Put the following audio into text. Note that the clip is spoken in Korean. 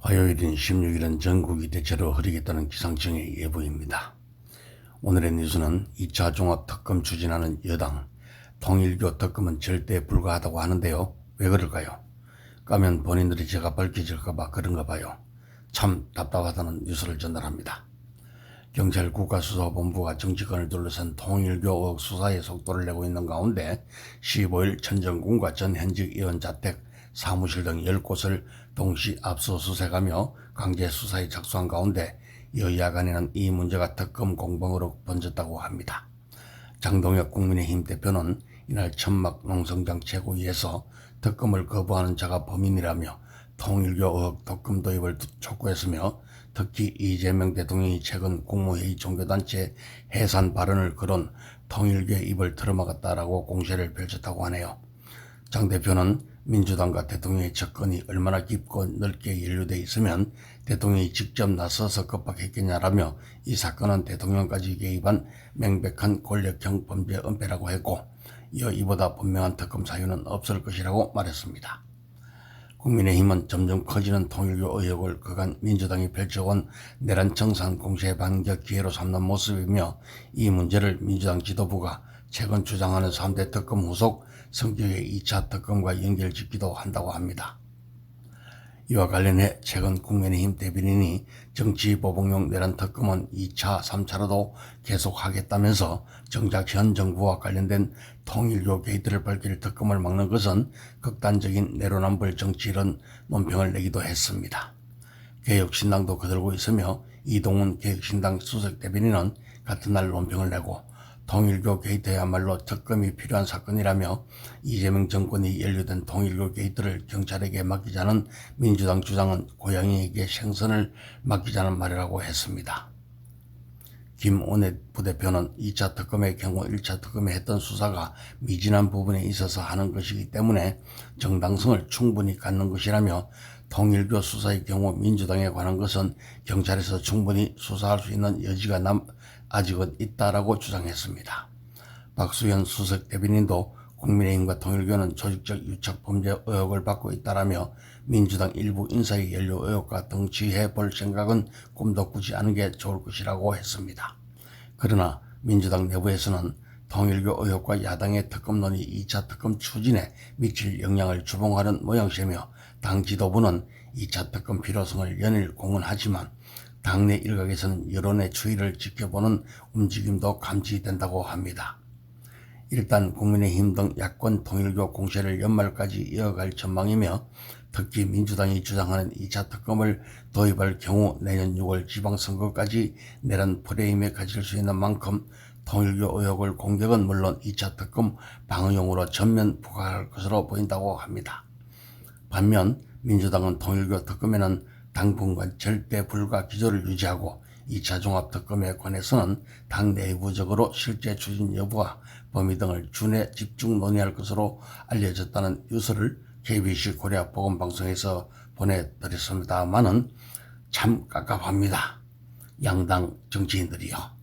화요일인 16일은 전국이 대체로 흐리겠다는 기상청의 예보입니다. 오늘의 뉴스는 2차 종합특검 추진하는 여당, 통일교 특검은 절대 불가하다고 하는데요. 왜 그럴까요? 까면 본인들이 죄가 밝혀질까봐 그런가 봐요. 참 답답하다는 뉴스를 전달합니다. 경찰 국가수사본부가 정치권을 둘러싼 통일교 의혹 수사에 속도를 내고 있는 가운데 15일 천정군과 전 현직 의원 자택, 사무실 등 10곳을 동시 압수수색하며 강제 수사에 착수한 가운데 여야 간에는 이 문제가 특검 공방으로 번졌다고 합니다. 장동혁 국민의힘 대표는 이날 천막 농성장 최고위에서 특검을 거부하는 자가 범인이라며 통일교 의혹 특검 도입을 촉구했으며 특히 이재명 대통령이 최근 국무회의 종교단체 해산 발언을 거론 통일교의 입을 틀어막았다라고 공세를 펼쳤다고 하네요. 장 대표는 민주당과 대통령의 접근이 얼마나 깊고 넓게 연루되어 있으면 대통령이 직접 나서서 겁박했겠냐라며 이 사건은 대통령까지 개입한 명백한 권력형 범죄 은폐라고 했고 이어 이보다 분명한 특검 사유는 없을 것이라고 말했습니다. 국민의힘은 점점 커지는 통일교 의혹을 그간 민주당이 펼쳐온 내란 청산 공세 반격 기회로 삼는 모습이며 이 문제를 민주당 지도부가 최근 주장하는 3대 특검 후속 성격의 2차 특검과 연결짓기도 한다고 합니다. 이와 관련해 최근 국민의힘 대변인이 정치보복용 내란 특검은 2차, 3차로도 계속하겠다면서 정작 현 정부와 관련된 통일교 게이트를 밝힐 특검을 막는 것은 극단적인 내로남불 정치 이런 논평을 내기도 했습니다. 개혁신당도 거들고 있으며 이동훈 개혁신당 수석 대변인은 같은 날 논평을 내고 통일교 게이트야말로 특검이 필요한 사건이라며 이재명 정권이 연루된 통일교 게이트를 경찰에게 맡기자는 민주당 주장은 고양이에게 생선을 맡기자는 말이라고 했습니다. 김원혜 부대표는 2차 특검의 경우 1차 특검에 했던 수사가 미진한 부분에 있어서 하는 것이기 때문에 정당성을 충분히 갖는 것이라며 통일교 수사의 경우 민주당에 관한 것은 경찰에서 충분히 수사할 수 있는 여지가 아직은 있다라고 주장했습니다. 박수현 수석 대변인도 국민의힘과 통일교는 조직적 유착 범죄 의혹을 받고 있다라며 민주당 일부 인사의 연루 의혹과 덩치해 볼 생각은 꿈도 꾸지 않은 게 좋을 것이라고 했습니다. 그러나 민주당 내부에서는 통일교 의혹과 야당의 특검론이 2차 특검 추진에 미칠 영향을 주봉하는 모양새며 당 지도부는 2차 특검 필요성을 연일 공언하지만 당내 일각에서는 여론의 추이를 지켜보는 움직임도 감지된다고 합니다. 일단 국민의힘 등 야권 통일교 공세를 연말까지 이어갈 전망이며 특히 민주당이 주장하는 2차 특검을 도입할 경우 내년 6월 지방선거까지 내란 프레임에 갇힐 수 있는 만큼 통일교 의혹을 공격은 물론 2차 특검 방어용으로 전면 부각할 것으로 보인다고 합니다. 반면 민주당은 통일교 특검에는 당분간 절대 불가 기조를 유지하고 2차 종합특검에 관해서는 당 내부적으로 실제 추진 여부와 범위 등을 준해 집중 논의할 것으로 알려졌다는 뉴스를 KBC 코리아 보건방송에서 보내드렸습니다만은 참 깝깝합니다. 양당 정치인들이요.